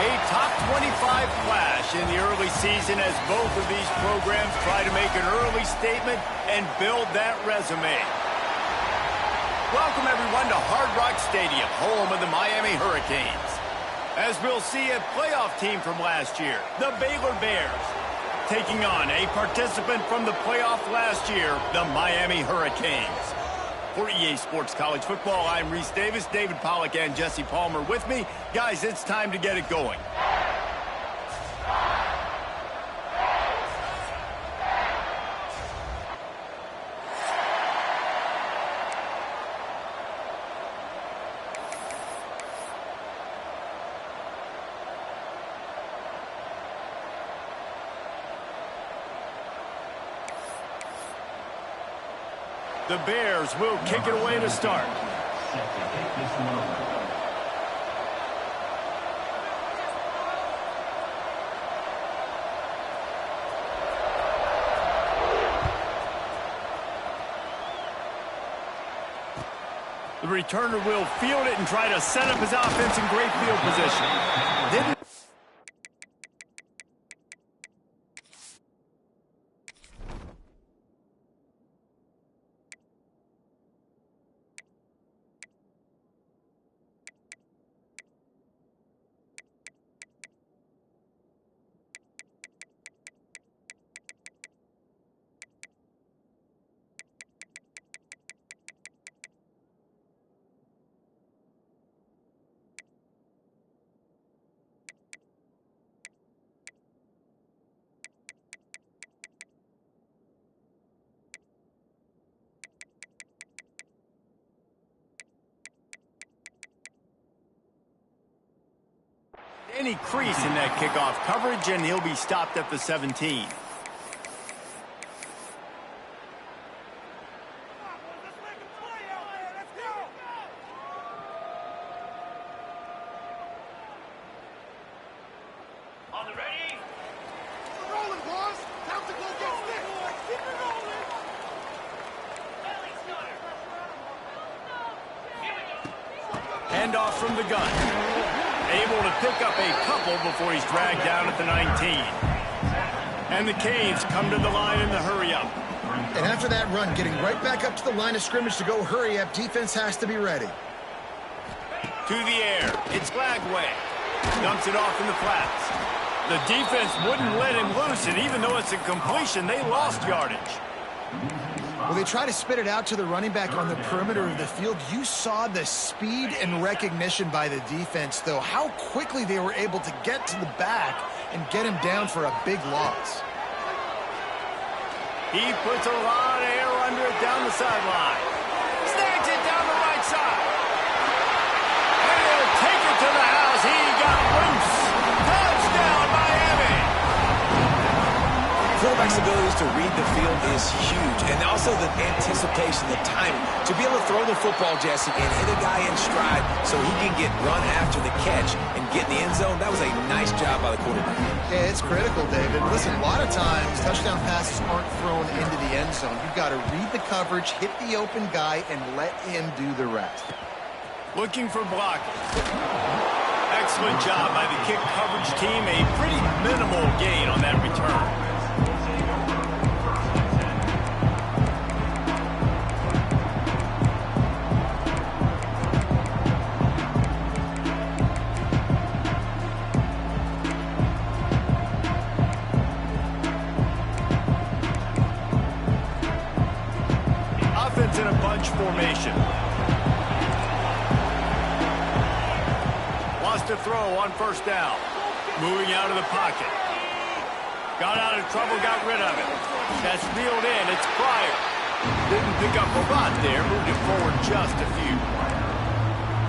A top 25 flash in the early season as both of these programs try to make an early statement and build that resume. Welcome, everyone, to Hard Rock Stadium, home of the Miami Hurricanes. As we'll see, a playoff team from last year, the Baylor Bears, taking on a participant from the playoff last year, the Miami Hurricanes. For EA Sports College Football, I'm Reese Davis, David Pollack, and Jesse Palmer with me. Guys, it's time to get it going. The Bears will kick it away to start. The returner will field it and try to set up his offense in great field position. Didn't any crease in that kickoff coverage, and he'll be stopped at the 17. On the ready? We're rolling, boys. Time to go get this. Keep it rolling. Handoff from the gun. Able to pick up a couple before he's dragged down at the 19. And the Canes come to the line in the hurry-up. And after that run, getting right back up to the line of scrimmage to go hurry-up, defense has to be ready. To the air, it's Glagway. Dumps it off in the flats. The defense wouldn't let him loose, and even though it's a completion, they lost yardage. Well, they try to spit it out to the running back on the perimeter of the field. You saw the speed and recognition by the defense, though, how quickly they were able to get to the back and get him down for a big loss. He puts a lot of air under it down the sideline. Snags it down the right side. And he'll take it to the house. He got loose. Touchdown, Miami. Quarterback's abilities to read the field is huge, and also the anticipation, the timing. To be able to throw the football, Jesse, and hit a guy in stride so he can get run after the catch and get in the end zone, that was a nice job by the quarterback. Yeah, it's critical, David. Listen, a lot of times touchdown passes aren't thrown into the end zone. You've got to read the coverage, hit the open guy, and let him do the rest. Looking for blockers. Excellent job by the kick coverage team. A pretty minimal gain on that return. Offense in a bunch formation. Lost a throw on first down. Moving out of the pocket. Got out of trouble, got rid of it. That's reeled in. It's Pryor. Didn't pick up a lot there. Moved it forward just a few.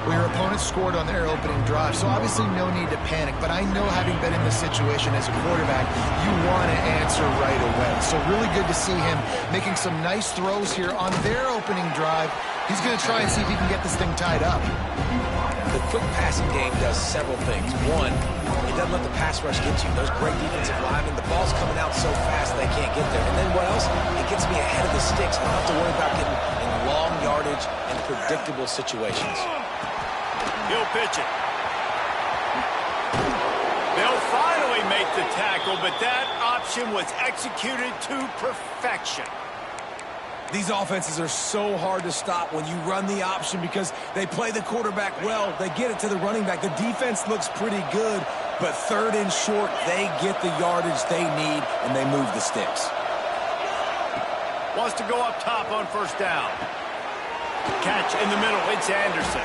Well, your opponent scored on their opening drive, so obviously no need to panic. But I know, having been in this situation as a quarterback, you want to answer right away. So really good to see him making some nice throws here on their opening drive. He's going to try and see if he can get this thing tied up. The quick passing game does several things. One, it doesn't let the pass rush get you. Those great defensive linemen, the ball's coming out so fast they can't get there. And then what else? It gets me ahead of the sticks. I don't have to worry about getting in long yardage and predictable situations. He'll pitch it. They'll finally make the tackle, but that option was executed to perfection. These offenses are so hard to stop when you run the option because they play the quarterback well. They get it to the running back. The defense looks pretty good, but third and short, they get the yardage they need, and they move the sticks. Wants to go up top on first down. Catch in the middle. It's Anderson.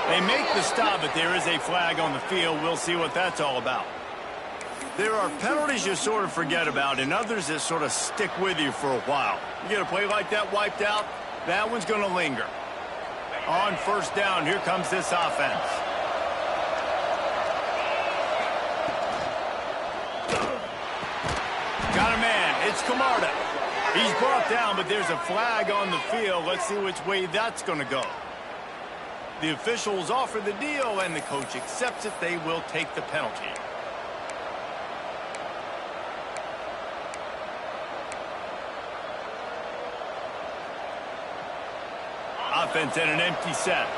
They make the stop, but there is a flag on the field. We'll see what that's all about. There are penalties you sort of forget about and others that sort of stick with you for a while. You get a play like that wiped out, that one's going to linger. On first down, here comes this offense. Got a man. It's Camarda. He's brought down, but there's a flag on the field. Let's see which way that's going to go. The officials offer the deal, and the coach accepts it. They will take the penalty. Offense in an empty set.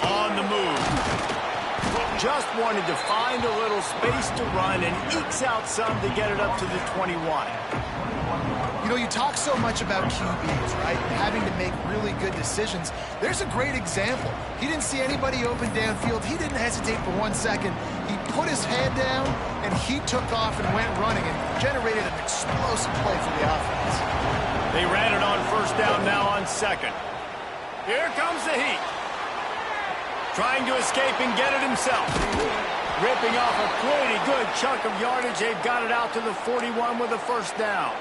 On the move. Just wanted to find a little space to run and ekes out some to get it up to the 21. You know, you talk so much about QBs, right? Having to make really good decisions. There's a great example. He didn't see anybody open downfield. He didn't hesitate for 1 second. He put his head down, and he took off and went running and generated an explosive play for the offense. They ran it on first down, now on second. Here comes the heat. Trying to escape and get it himself. Ripping off a pretty good chunk of yardage. They've got it out to the 41 with a first down.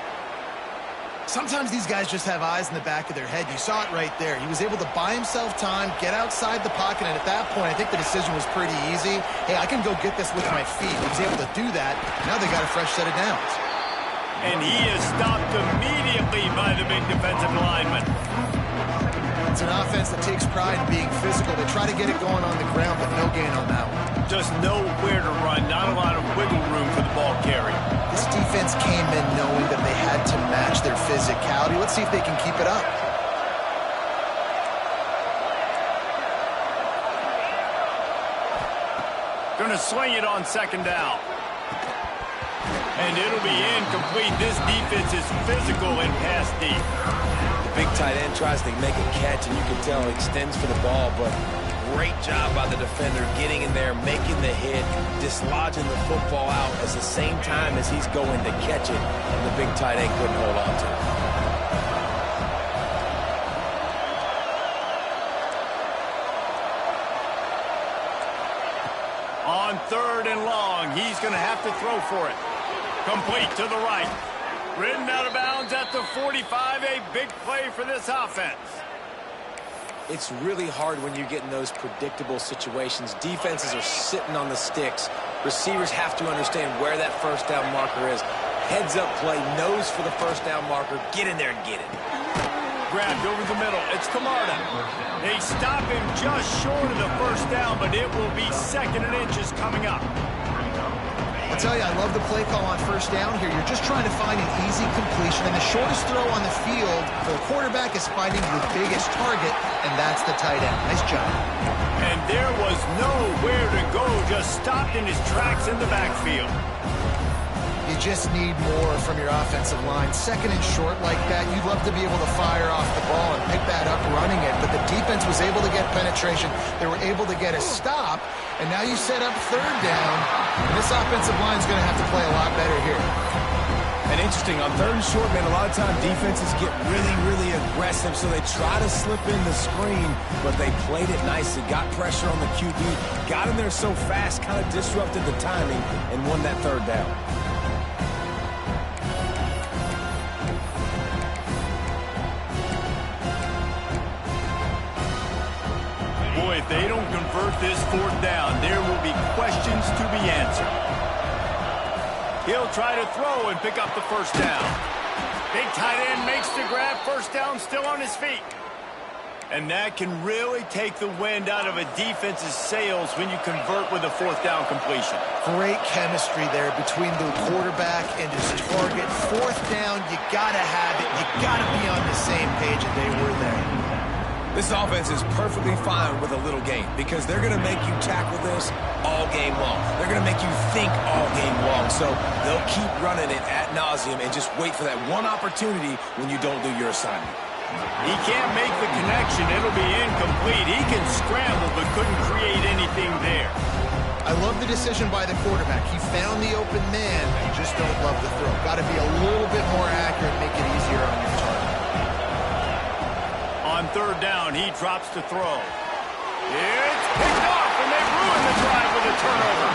Sometimes these guys just have eyes in the back of their head. You saw it right there. He was able to buy himself time, get outside the pocket, and at that point, I think the decision was pretty easy. Hey, I can go get this with my feet. He was able to do that. Now they got a fresh set of downs. And he is stopped immediately by the big defensive lineman. It's an offense that takes pride in being physical. They try to get it going on the ground, but no gain on that one. Just nowhere to run, not a lot of wiggle room for the ball carrier. This defense came in knowing that they had to match their physicality. Let's see if they can keep it up. Going to sling it on second down. And it'll be incomplete. This defense is physical and pass deep. The big tight end tries to make a catch, and you can tell he extends for the ball, but great job by the defender getting in there, making the hit, dislodging the football out at the same time as he's going to catch it, and the big tight end couldn't hold on to it. On third and long, he's going to have to throw for it. Complete to the right. Ridden out of bounds at the 45, a big play for this offense. It's really hard when you get in those predictable situations. Defenses are sitting on the sticks. Receivers have to understand where that first down marker is. Heads up play, nose for the first down marker. Get in there and get it. Grabbed over the middle. It's Camarda. They stop him just short of the first down, but it will be second and inches coming up. I'll tell you, I love the play call on first down here. You're just trying to find an easy completion, and the shortest throw on the field for the quarterback is finding your biggest target, and that's the tight end. Nice job. And there was nowhere to go, just stopped in his tracks in the backfield. You just need more from your offensive line. Second and short like that, you'd love to be able to fire off the ball and pick that up running it, but the defense was able to get penetration. They were able to get a stop, and now you set up third down, and this offensive line is going to have to play a lot better here. And interesting, on third and short, man, a lot of time defenses get really, really aggressive, so they try to slip in the screen, but they played it nicely, got pressure on the QB, got in there so fast, kind of disrupted the timing, and won that third down. Boy, if they don't convert this fourth down, there will be questions to be answered. He'll try to throw and pick up the first down. Big tight end makes the grab, first down, still on his feet. And that can really take the wind out of a defense's sails when you convert with a fourth down completion. Great chemistry there between the quarterback and his target. Fourth down, you got to have it. You got to be on the same page, and they were there. This offense is perfectly fine with a little game because they're going to make you tackle this all game long. They're going to make you think all game long. So they'll keep running it ad nauseum and just wait for that one opportunity when you don't do your assignment. He can't make the connection. It'll be incomplete. He can scramble but couldn't create anything there. I love the decision by the quarterback. He found the open man. I just don't love the throw. Got to be a little bit more accurate, make it easier on your target. On third down, he drops to throw. It's picked off, and they ruin the drive with a turnover.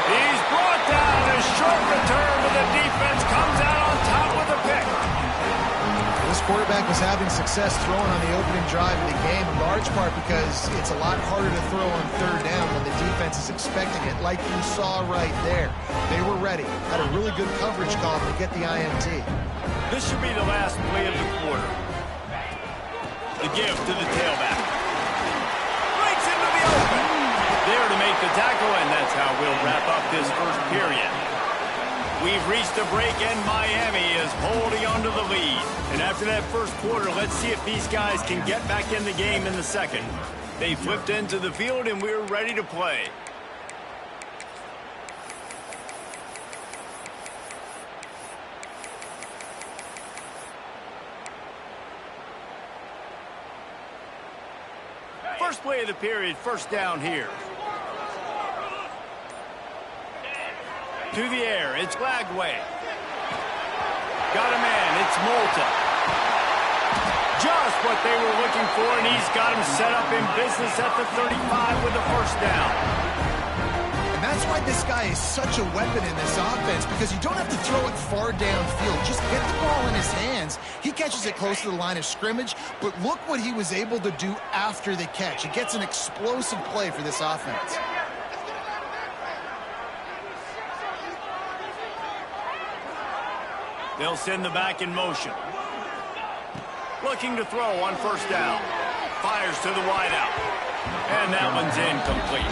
He's brought down. A short return, but the defense comes out on top with a pick. This quarterback was having success throwing on the opening drive of the game, in large part because it's a lot harder to throw on third down when the defense is expecting it, like you saw right there. They were ready. Had a really good coverage call to get the INT. This should be the last play of the quarter. The give to the tailback. Breaks into the open. There to make the tackle, and that's how we'll wrap up this first period. We've reached a break, and Miami is holding on to the lead. And after that first quarter, let's see if these guys can get back in the game in the second. They flipped into the field, and we're ready to play. First play of the period, first down here. To the air, it's Glagway. Got a man, it's Malta. Just what they were looking for, and he's got him set up in business at the 35 with the first down. And that's why this guy is such a weapon in this offense, because you don't have to throw it far downfield. Just get the ball in his hands. He catches it close to the line of scrimmage, but look what he was able to do after the catch. He gets an explosive play for this offense. They'll send the back in motion. Looking to throw on first down. Fires to the wideout. And that one's incomplete.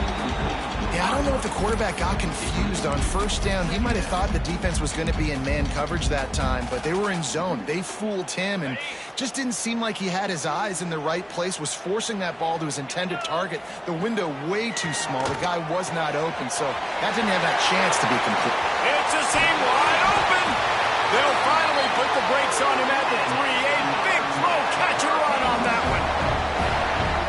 Yeah, I don't know if the quarterback got confused on first down. He might have thought the defense was going to be in man coverage that time, but they were in zone. They fooled him and just didn't seem like he had his eyes in the right place, was forcing that ball to his intended target. The window way too small. The guy was not open, so that didn't have that chance to be complete. It's a seam wide open. They'll finally put the brakes on him at the 3. A big throw, catch and run on that one.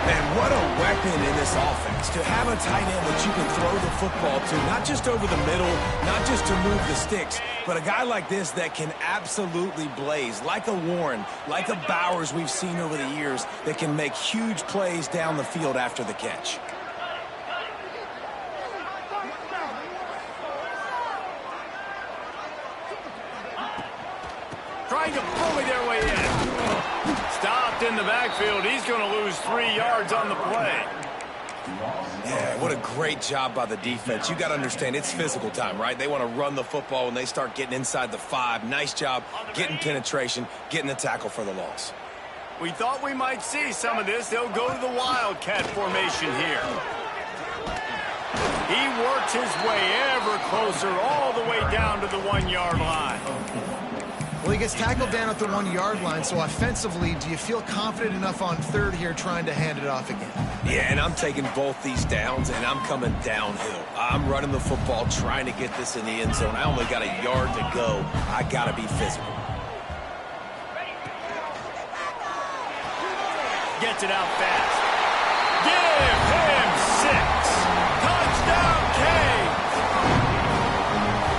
And what a weapon in this offense to have a tight end that you can throw the football to, not just over the middle, not just to move the sticks, but a guy like this that can absolutely blaze, like a Warren, like a Bowers we've seen over the years, that can make huge plays down the field after the catch. Trying to bully their way in. Stopped in the backfield. He's going to lose 3 yards on the play. Yeah, what a great job by the defense. You got to understand, it's physical time, right? They want to run the football when they start getting inside the 5. Nice job getting penetration, getting the tackle for the loss. We thought we might see some of this. They'll go to the Wildcat formation here. He works his way ever closer all the way down to the 1-yard line. Well, he gets tackled down at the 1-yard line, so offensively, do you feel confident enough on third here trying to hand it off again? Yeah, and I'm taking both these downs, and I'm coming downhill. I'm running the football, trying to get this in the end zone. I only got a yard to go. I got to be physical. Gets it out fast. Give him 6. Touchdown, Canes.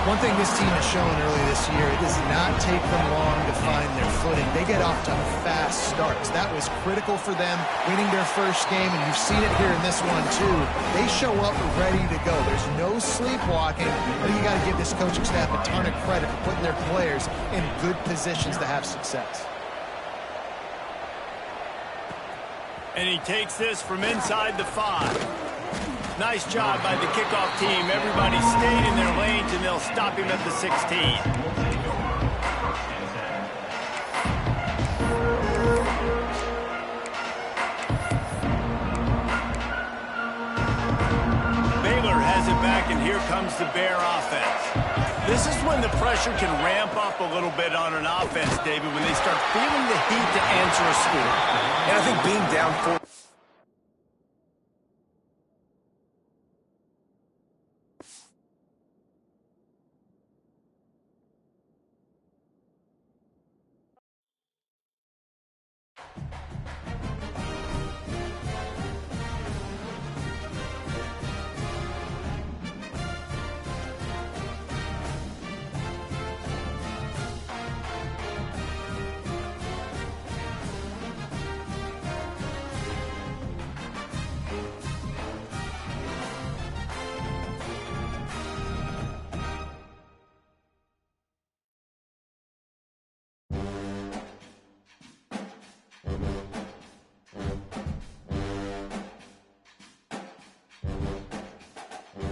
One thing this team has shown early this year, it does not take them long to find their footing. They get off to fast starts. That was critical for them, winning their first game, and you've seen it here in this one, too. They show up ready to go. There's no sleepwalking. I think you got to give this coaching staff a ton of credit for putting their players in good positions to have success. And he takes this from inside the 5. Nice job by the kickoff team. Everybody stayed in their lanes, and they'll stop him at the 16. Baylor has it back, and here comes the Bear offense. This is when the pressure can ramp up a little bit on an offense, David, when they start feeling the heat to answer a score. And I think being down 4...